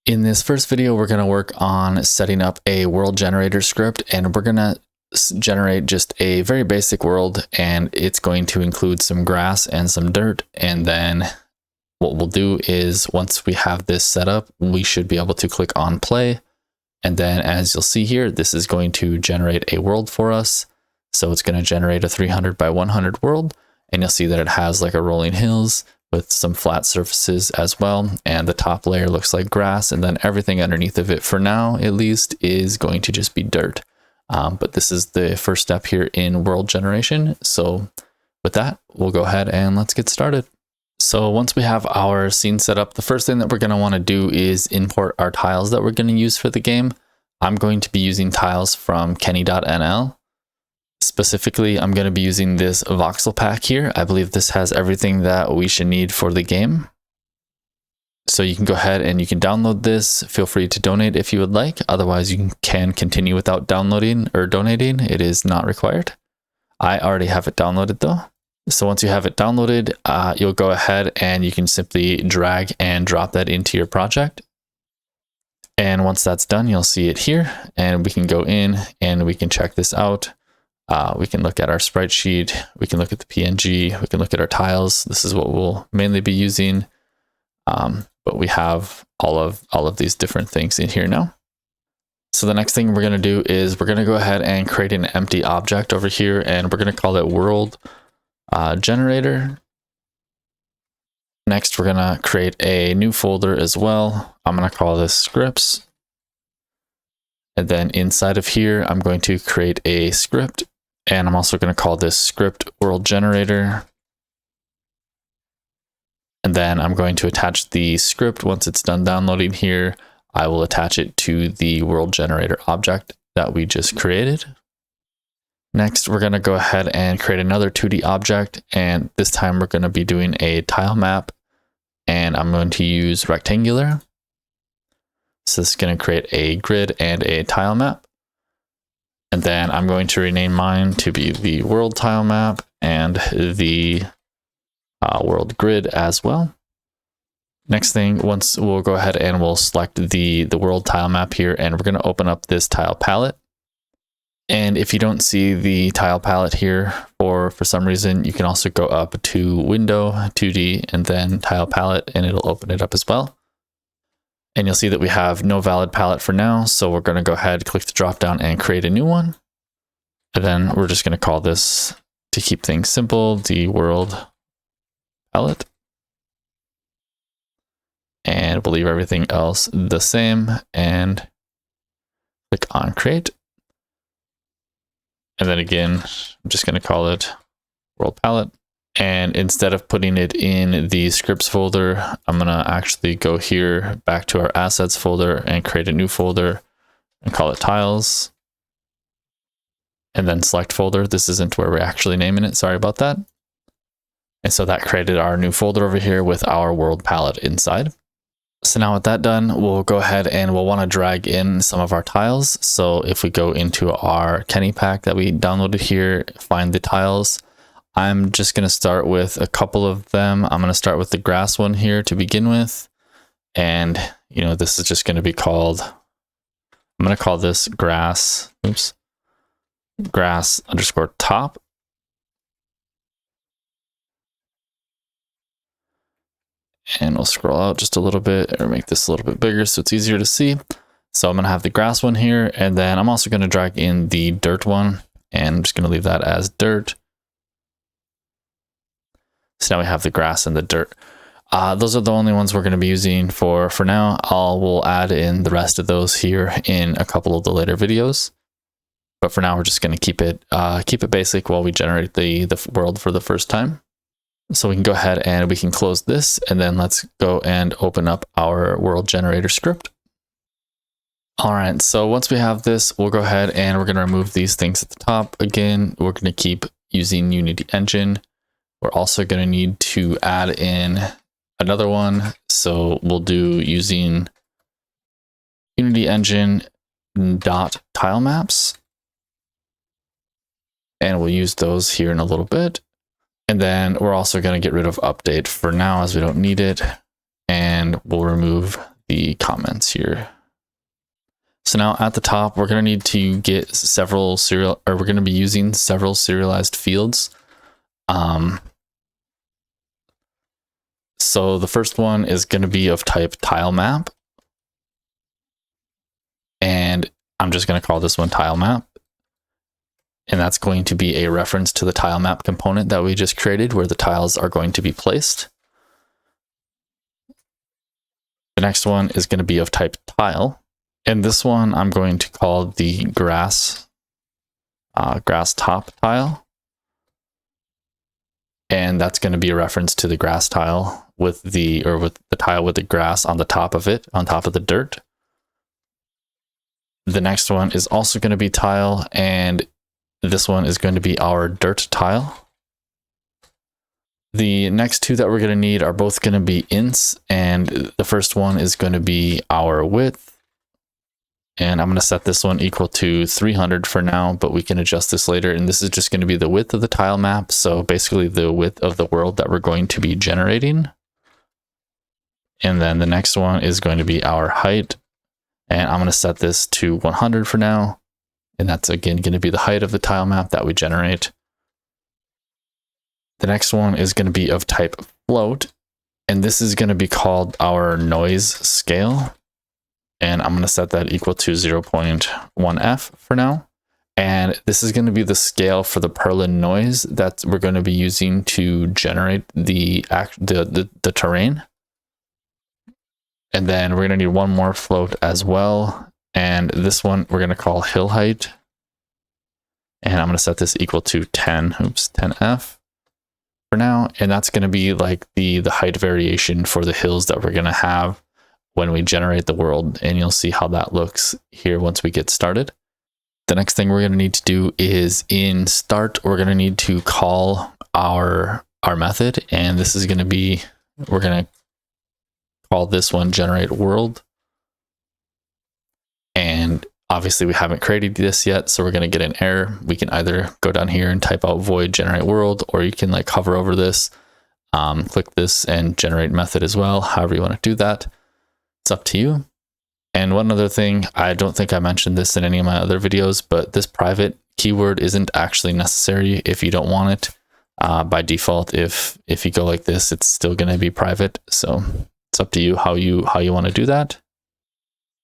In this first video, we're going to work on setting up a world generator script, and we're going to generate just a very basic world, and it's going to include some grass and some dirt. And then what we'll do is once we have this set up, we should be able to click on play. And then as you'll see here, this is going to generate a world for us. So it's going to generate a 300 by 100 world. And you'll see that it has like a rolling hills with some flat surfaces as well. And the top layer looks like grass, and then everything underneath of it for now, at least, is going to just be dirt. But this is the first step here in world generation. So with that, we'll go ahead and let's get started. So once we have our scene set up, the first thing that we're going to want to do is import our tiles that we're going to use for the game. I'm going to be using tiles from kenny.nl. Specifically, I'm going to be using this voxel pack here. I believe this has everything that we should need for the game. So you can go ahead and you can download this. Feel free to donate if you would like. Otherwise, you can continue without downloading or donating. It is not required. I already have it downloaded though. So once you have it downloaded, you'll go ahead and you can simply drag and drop that into your project. And once that's done, you'll see it here, and we can go in and we can check this out. We can look at our sprite sheet, we can look at the PNG, we can look at our tiles. This is what we'll mainly be using. But we have all of these different things in here now. So the next thing we're going to do is we're going to go ahead and create an empty object over here, and we're going to call it world generator. Next, we're going to create a new folder as well. I'm going to call this scripts. And then inside of here, I'm going to create a script, and I'm also going to call this script world generator. And then I'm going to attach the script. Once it's done downloading here, I will attach it to the world generator object that we just created. Next, we're going to go ahead and create another 2D object. And this time we're going to be doing a tile map, and I'm going to use rectangular. So this is going to create a grid and a tile map. And then I'm going to rename mine to be the world tile map and the world grid as well. Next thing, once we'll go ahead and we'll select the world tile map here, and we're going to open up this tile palette. And if you don't see the tile palette here, or for some reason, you can also go up to window 2D and then tile palette, and it'll open it up as well. And you'll see that we have no valid palette for now. So we're going to go ahead, click the drop down and create a new one. And then we're just going to call this, to keep things simple, the world palette. And we'll leave everything else the same and click on create. And then again, I'm just going to call it world palette. And instead of putting it in the scripts folder, I'm going to actually go here back to our assets folder and create a new folder and call it tiles. And then select folder. This isn't where we're actually naming it. Sorry about that. And so that created our new folder over here with our world palette inside. So now with that done, we'll go ahead and we'll want to drag in some of our tiles. So if we go into our Kenny pack that we downloaded here, find the tiles. I'm just going to start with a couple of them. I'm going to start with the grass one here to begin with. And, you know, this is just going to be called, I'm going to call this grass, grass underscore top. And we'll scroll out just a little bit or make this a little bit bigger so it's easier to see. So I'm going to have the grass one here, and then I'm also going to drag in the dirt one, and I'm just going to leave that as dirt. So now we have the grass and the dirt. Those are the only ones we're going to be using for now. We'll add in the rest of those here in a couple of the later videos. But for now, we're just going to keep it basic while we generate the world for the first time. So we can go ahead and we can close this, and then let's go and open up our world generator script. All right, so once we have this, we'll go ahead and we're going to remove these things at the top. Again, we're going to keep using Unity Engine. We're also going to need to add in another one. So we'll do using Unity Engine dot tile maps. And we'll use those here in a little bit. And then we're also going to get rid of update for now as we don't need it. And we'll remove the comments here. So now at the top, we're going to need to get several we're going to be using several serialized fields. So the first one is going to be of type Tilemap. And I'm just going to call this one Tilemap. And that's going to be a reference to the Tilemap component that we just created where the tiles are going to be placed. The next one is going to be of type Tile. And this one I'm going to call the grass top tile. And that's going to be a reference to the grass tile with the tile with the grass on the top of it, on top of the dirt. The next one is also going to be tile, and this one is going to be our dirt tile. The next two that we're going to need are both going to be ints, and the first one is going to be our width. And I'm going to set this one equal to 300 for now, but we can adjust this later. And this is just going to be the width of the tile map. So basically the width of the world that we're going to be generating. And then the next one is going to be our height. And I'm going to set this to 100 for now. And that's again going to be the height of the tile map that we generate. The next one is going to be of type float. And this is going to be called our noise scale. And I'm going to set that equal to 0.1f for now. And this is going to be the scale for the Perlin noise that we're going to be using to generate the terrain. And then we're going to need one more float as well. And this one we're going to call hill height. And I'm going to set this equal to 10f for now. And that's going to be like the height variation for the hills that we're going to have when we generate the world, and you'll see how that looks here once we get started. The next thing we're going to need to do is in start, we're going to need to call our method, and this is going to be, we're going to call this one generate world. And obviously we haven't created this yet, so we're going to get an error. We can either go down here and type out void generate world, or you can like hover over this, click this and generate method as well, however you want to do that. It's up to you. And one other thing, I don't think I mentioned this in any of my other videos, but this private keyword isn't actually necessary if you don't want it. By default, if you go like this, it's still going to be private. So it's up to you how you want to do that.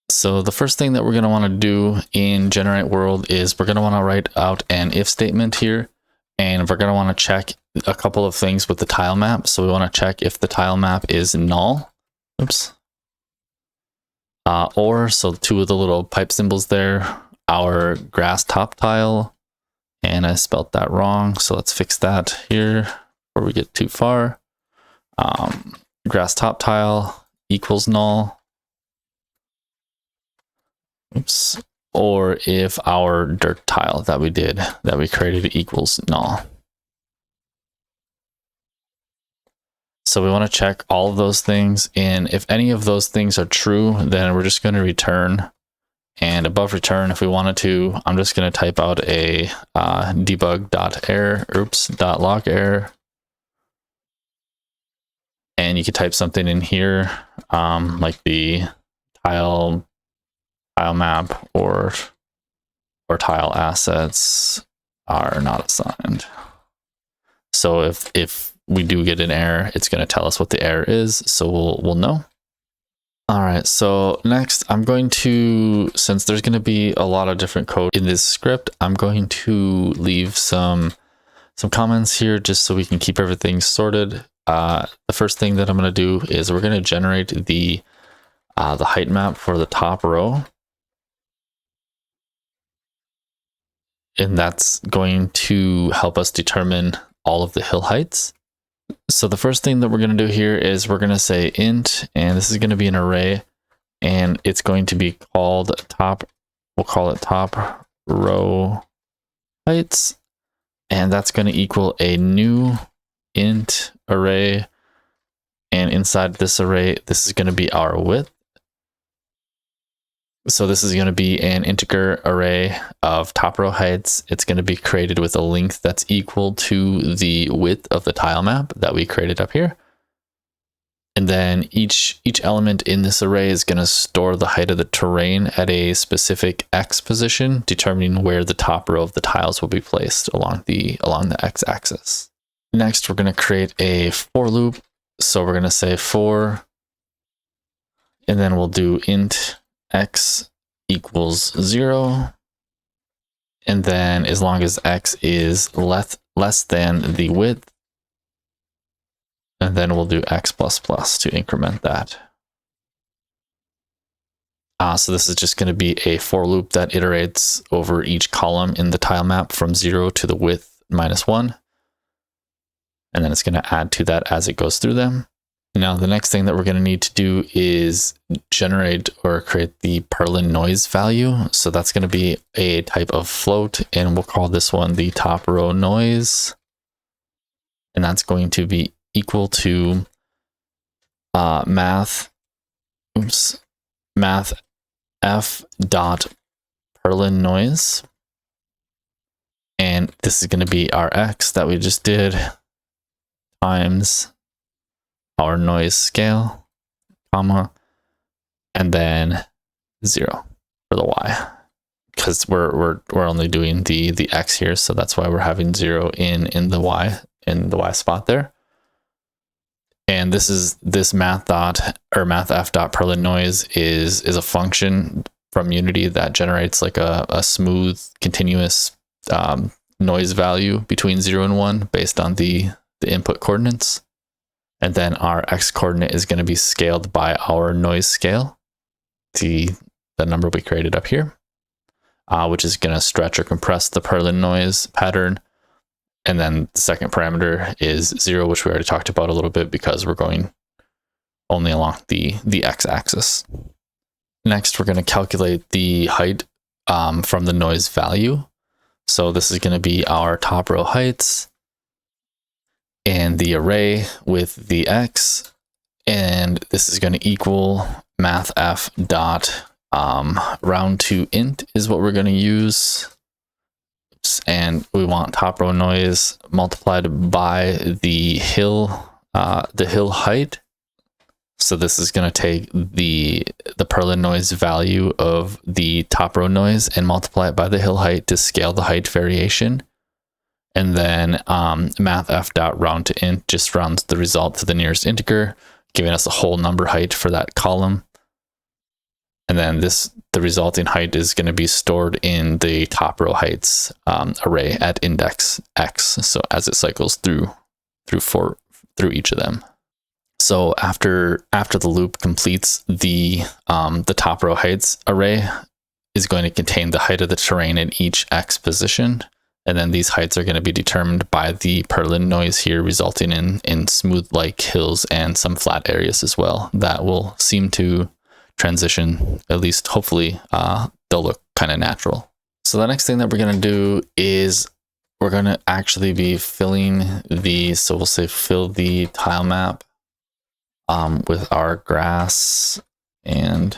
So the first thing that we're going to want to do in generate world is we're going to want to write out an if statement here, and we're going to want to check a couple of things with the tile map. So we want to check if the tile map is null. Oops. So two of the little pipe symbols there, our grass top tile, and I spelled that wrong. So let's fix that here before we get too far. Grass top tile equals null. Oops. Or if our dirt tile that we created equals null. So we want to check all of those things, and if any of those things are true, then we're just going to return. And above return, if we wanted to, I'm just going to type out a debug.log error. And you could type something in here, like the tile map or tile assets are not assigned. So if we do get an error, it's going to tell us what the error is, so we'll know. All right, so next I'm going to, since there's going to be a lot of different code in this script, I'm going to leave some comments here just so we can keep everything sorted. The first thing that I'm going to do is we're going to generate the height map for the top row. And that's going to help us determine all of the hill heights. So the first thing that we're going to do here is we're going to say int, and this is going to be an array, and it's going to be called top, we'll call it top row heights, and that's going to equal a new int array, and inside this array, this is going to be our width. So this is going to be an integer array of top row heights. It's going to be created with a length that's equal to the width of the tile map that we created up here. And then each element in this array is going to store the height of the terrain at a specific X position, determining where the top row of the tiles will be placed along the X axis. Next, we're going to create a for loop. So we're going to say for, and then we'll do int X equals 0. And then as long as X is less than the width, and then we'll do X++ to increment that. So this is just going to be a for loop that iterates over each column in the tile map from 0 to the width -1. And then it's going to add to that as it goes through them. Now, the next thing that we're going to need to do is generate or create the Perlin noise value. So that's going to be a type of float, and we'll call this one the top row noise. And that's going to be equal to math f dot Perlin noise. And this is going to be our X that we just did times our noise scale, comma, and then 0 for the Y, because we're only doing the X here, so that's why we're having 0 in the Y spot there. And this math f dot Perlin noise is a function from Unity that generates like a smooth continuous noise value between 0 and 1 based on the input coordinates. And then our X coordinate is going to be scaled by our noise scale, the number we created up here, which is going to stretch or compress the Perlin noise pattern. And then the second parameter is 0, which we already talked about a little bit because we're going only along the X axis. Next, we're going to calculate the height from the noise value. So this is going to be our top row heights and the array with the X, and this is going to equal math f dot round to int is what we're going to use. And we want top row noise multiplied by the hill height. So this is going to take the Perlin noise value of the top row noise and multiply it by the hill height to scale the height variation. And then math f dot round to int just rounds the result to the nearest integer, giving us a whole number height for that column. And then the resulting height is going to be stored in the top row heights array at index X. So as it cycles through each of them. So after the loop completes, the top row heights array is going to contain the height of the terrain at each X position. And then these heights are going to be determined by the Perlin noise here, resulting in smooth like hills and some flat areas as well that will seem to transition, at least hopefully they'll look kind of natural. So the next thing that we're going to do is we're going to actually be filling so we'll say fill the tile map with our grass and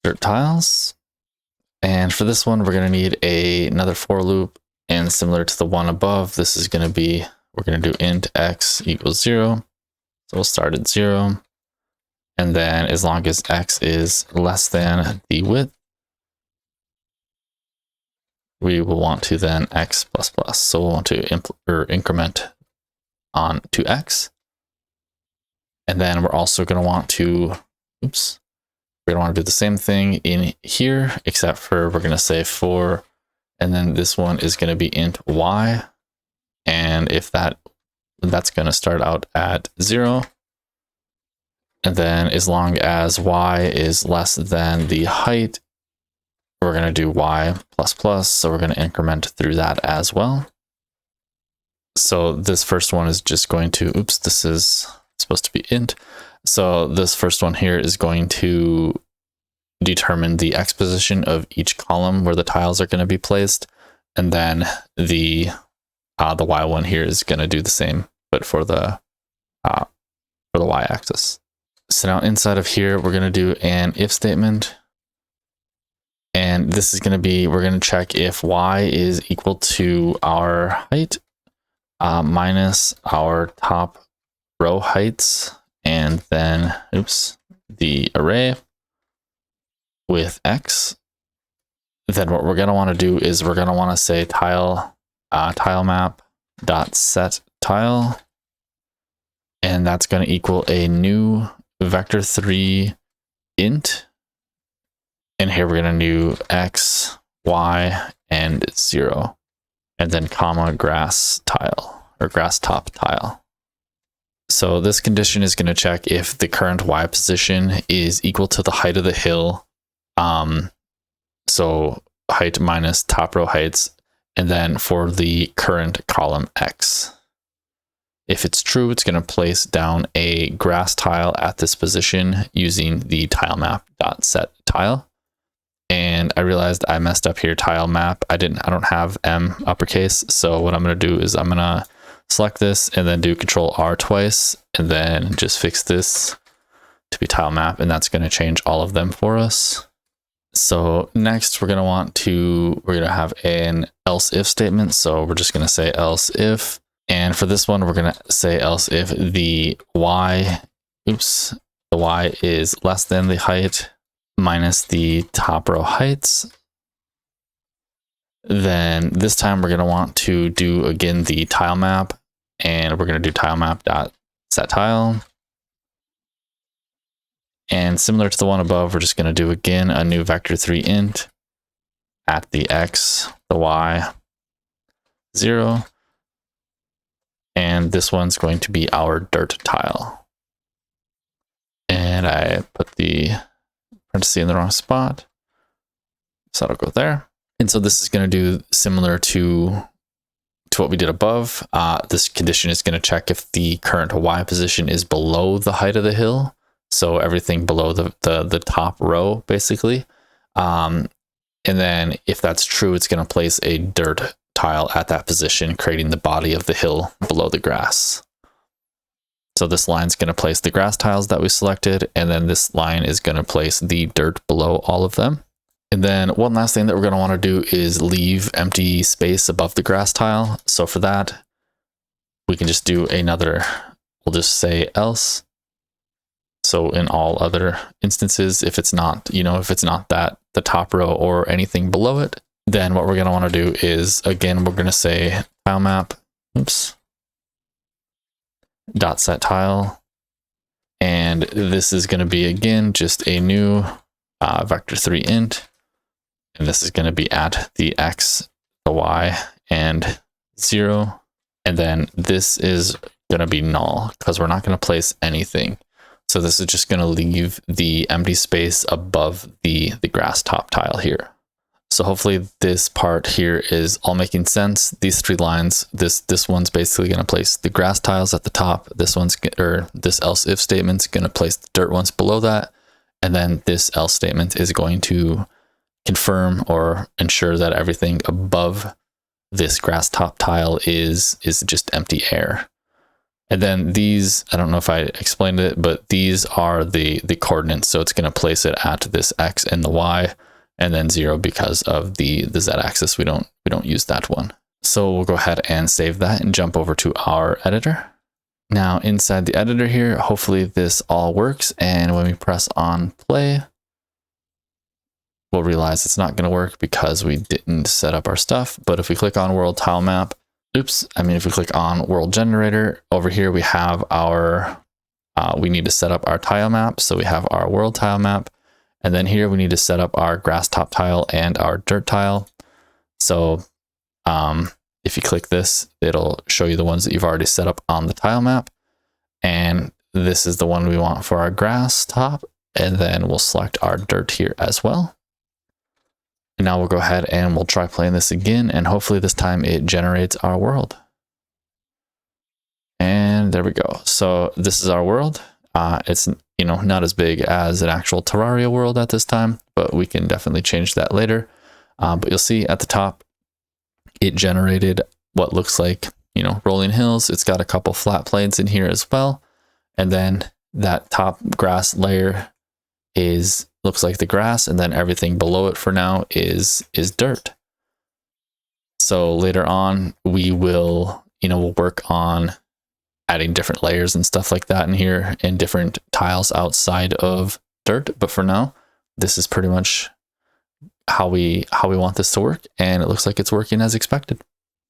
dirt tiles. And for this one, we're going to need another for loop, and similar to the one above, this is going to be, we're going to do int X equals 0. So we'll start at 0. And then as long as X is less than the width, we will want to then X++. So we'll want to increment on to X. And then we're also going to want to, we're going to want to do the same thing in here, except for we're going to say for, and then this one is going to be int Y. And if that's going to start out at 0. And then as long as Y is less than the height, we're going to do Y++. So we're going to increment through that as well. So this first one is just going to, this is supposed to be int. So this first one here is going to determine the X position of each column where the tiles are going to be placed. And then the Y one here is going to do the same, but for the Y axis. So now inside of here, we're going to do an if statement. And this is going to be, we're going to check if Y is equal to our height minus our top row heights and then, oops, the array with X. Then what we're going to want to do is we're going to want to say tilemap dot set tile, and that's going to equal a new vector3 int. And here we're going to do X, Y, and 0, and then comma grass tile or grass top tile. So this condition is going to check if the current Y position is equal to the height of the hill. So height minus top row heights, and then for the current column X. If it's true, it's going to place down a grass tile at this position using the tilemap.setTile. And I realized I messed up here, tilemap. I don't have M uppercase. So what I'm going to do is I'm going to select this and then do Control R twice, and then just fix this to be tilemap, and that's going to change all of them for us. So next we're going to have an else if statement. So we're just going to say else if, and for this one, we're going to say else if the Y is less than the height minus the top row heights. Then this time we're going to want to do again the tilemap, and we're going to do tilemap.setTile. And similar to the one above, we're just going to do again a new vector3 int at the X, the Y, 0. And this one's going to be our dirt tile. And I put the parenthesis in the wrong spot, so that'll go there. And so this is going to do similar to what we did above. This condition is going to check if the current Y position is below the height of the hill. So everything below the top row, basically. And then if that's true, it's going to place a dirt tile at that position, creating the body of the hill below the grass. So this line is going to place the grass tiles that we selected, and then this line is going to place the dirt below all of them. And then one last thing that we're going to want to do is leave empty space above the grass tile. So for that, we can just do another, we'll just say else. So in all other instances, if it's not that the top row or anything below it, then what we're going to want to do is, again, we're going to say tilemap, dot set tile. And this is going to be, again, just a new vector3 int. And this is going to be at the X, the Y, and 0. And then this is going to be null because we're not going to place anything. So this is just going to leave the empty space above the grass top tile here. So hopefully this part here is all making sense. These three lines, this one's basically going to place the grass tiles at the top. This else if statement's going to place the dirt ones below that. And then this else statement is going to confirm or ensure that everything above this grass top tile is just empty air. And then these, I don't know if I explained it, but these are the coordinates. So it's going to place it at this X and the Y, and then 0 because of the Z axis. We don't use that one. So we'll go ahead and save that and jump over to our editor. Now inside the editor here, hopefully this all works. And when we press on play, we'll realize it's not going to work because we didn't set up our stuff. But if we click on world tile map, if we click on world generator over here, we have our, we need to set up our tile map. So we have our world tile map. And then here we need to set up our grass top tile and our dirt tile. So if you click this, it'll show you the ones that you've already set up on the tile map. And this is the one we want for our grass top. And then we'll select our dirt here as well. And now we'll go ahead and we'll try playing this again. And hopefully this time it generates our world. And there we go. So this is our world. It's not as big as an actual Terraria world at this time, but we can definitely change that later. But you'll see at the top, it generated what looks like, rolling hills. It's got a couple flat plains in here as well. And then that top grass layer looks like the grass, and then everything below it for now is dirt. So later on, we will, we'll work on adding different layers and stuff like that in here and different tiles outside of dirt. But for now, this is pretty much how we want this to work, and it looks like it's working as expected.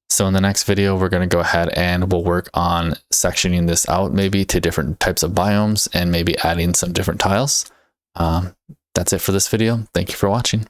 So in the next video, we're going to go ahead and we'll work on sectioning this out maybe to different types of biomes and maybe adding some different tiles. That's it for this video. Thank you for watching.